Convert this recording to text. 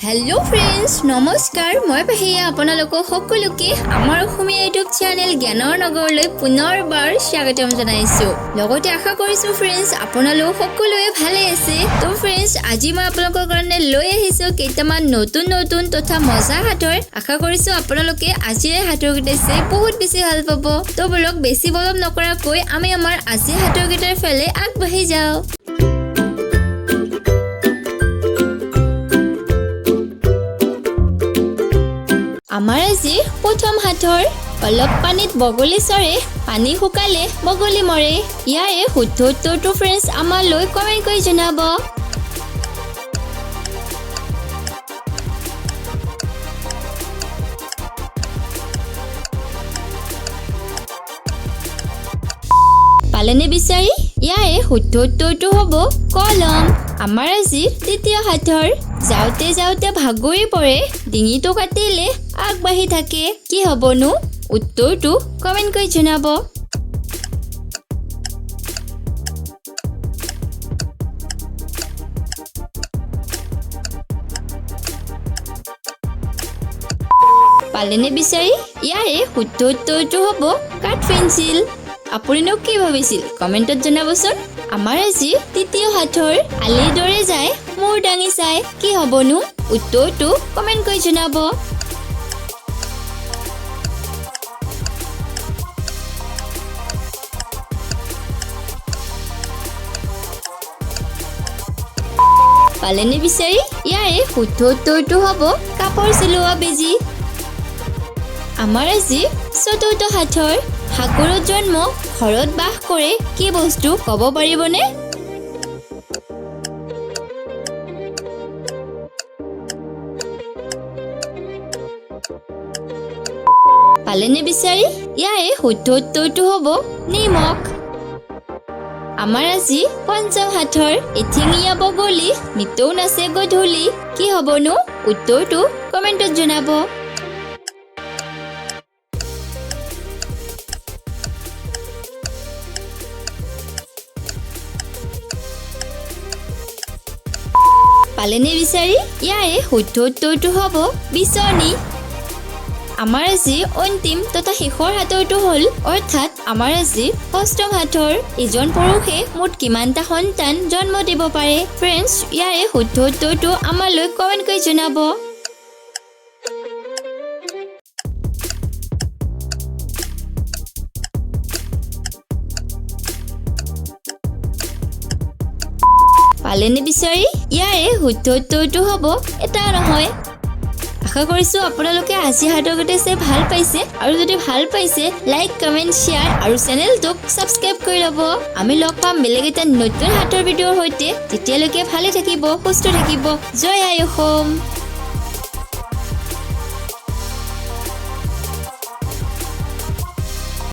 hello friends नमस्कार मैं पेहिया आपनालोक सकलोके आमार अসমীয়া ইউটিউব चैनल ज्ञानर नगरলৈ पुनरबार स्वागतम जनाइছো লগতে आशा কৰিছো फ्रेंड्स आपनालोक সকলোৱে ভালে আছে তো फ्रेंड्स আজি মই আপোনালোকৰ কাৰণে লৈ আহিছো কেইটামান নতুন নতুন তথা মজা হাতৰ आशा কৰিছো আপোনালোকে আজিৰ হাতৰ গিটাই বহুত বেছি ভাল পাব তো ব্লগ বেছি বলম নকৰাকৈ আমি আমাৰ আজি হাতৰ গিটাৰ ফালে আগবাঢ়ি যাও আমাৰ আজি প্ৰথম হাতৰ অলপ পানীত বগলি চৰে পানী শুকালে বগলি মৰে ইয়াৰে শুদ্ধ উত্তৰটো फ्रेंड्स আমাৰ লৈ কমেন্ট কৰি জনাব পালেনে বিচাৰি ইয়াৰে শুদ্ধ উত্তৰটো হ'ব কলম আমাৰ আজি দ্বিতীয় হাতৰ যাওতে যাওতে ভাগৰি পৰে ডিঙিটো কাটিলে আগবাঢ়ি থাকে কি হ'বনো উত্তৰটো কমেন্ট কৰি জনাব পালেনে বিচাৰি ইয়াৰে শুদ্ধ উত্তৰটো হ'ব কাঠ পেন্সিল আপুনিনো কি ভাবিছিল কমেন্টত জনাবচোন আমাৰ আজি তৃতীয় হাতৰ আলিৰ দৰে যায় মূৰ ডাঙি চাই কি হ'বনো উত্তৰটো কমেন্ট কৰি জনাব পালেনে বিচাৰি ইয়াৰে শুদ্ধ উত্তৰটো হ'ব কাপোৰ চিলোৱা বেজি আমাৰ আজি চতুৰ্থ হাতৰ হাকুৰৰ জন্ম ঘৰত বাস কৰে কি বস্তু ক'ব পাৰিবনে পালেনে বিচাৰি ইয়াৰে শুদ্ধ উত্তৰটো হ'ব নিমখ আমাৰ আজি পঞ্চম হাতৰ এঠিঙীয়া বগলী নিতৌ নাচে গধূলি কি হ'বনো উত্তৰটো কমেন্টত জনাব পালেনে বিচাৰি ইয়াৰে শুদ্ধ উত্তৰটো হ'ব বিচনী আমাৰ আজি অন্তিম তথা শেষৰ হাতৰটো হ'ল অৰ্থাৎ আমাৰ আজি ষষ্ঠম হাতৰ এজন পুৰুষে মুঠ কিমানটা সন্তান জন্ম দিব পাৰে ফ্ৰেণ্ডছ ইয়াৰে শুদ্ধ উত্তৰটো আমালৈ কমেন্ট কৰি জনাব পালেনে বিচাৰি ইয়াৰে শুদ্ধ উত্তৰটো হ'ব এটা নহয় আশা কৰিছো আপোনালোকে আজি হাতৰ গতে চাই ভাল পাইছে আৰু যদি ভাল পাইছে লাইক কমেন্ট শেয়াৰ আৰু চেনেলটোক সাবস্ক্ৰাইব কৰি ল'ব আমি লগ পাম বেলেগ এটা নতুন হাতৰ ভিডিঅ'ৰ সৈতে তেতিয়ালৈকে ভালে থাকিব সুস্থ থাকিব জয় আই অসম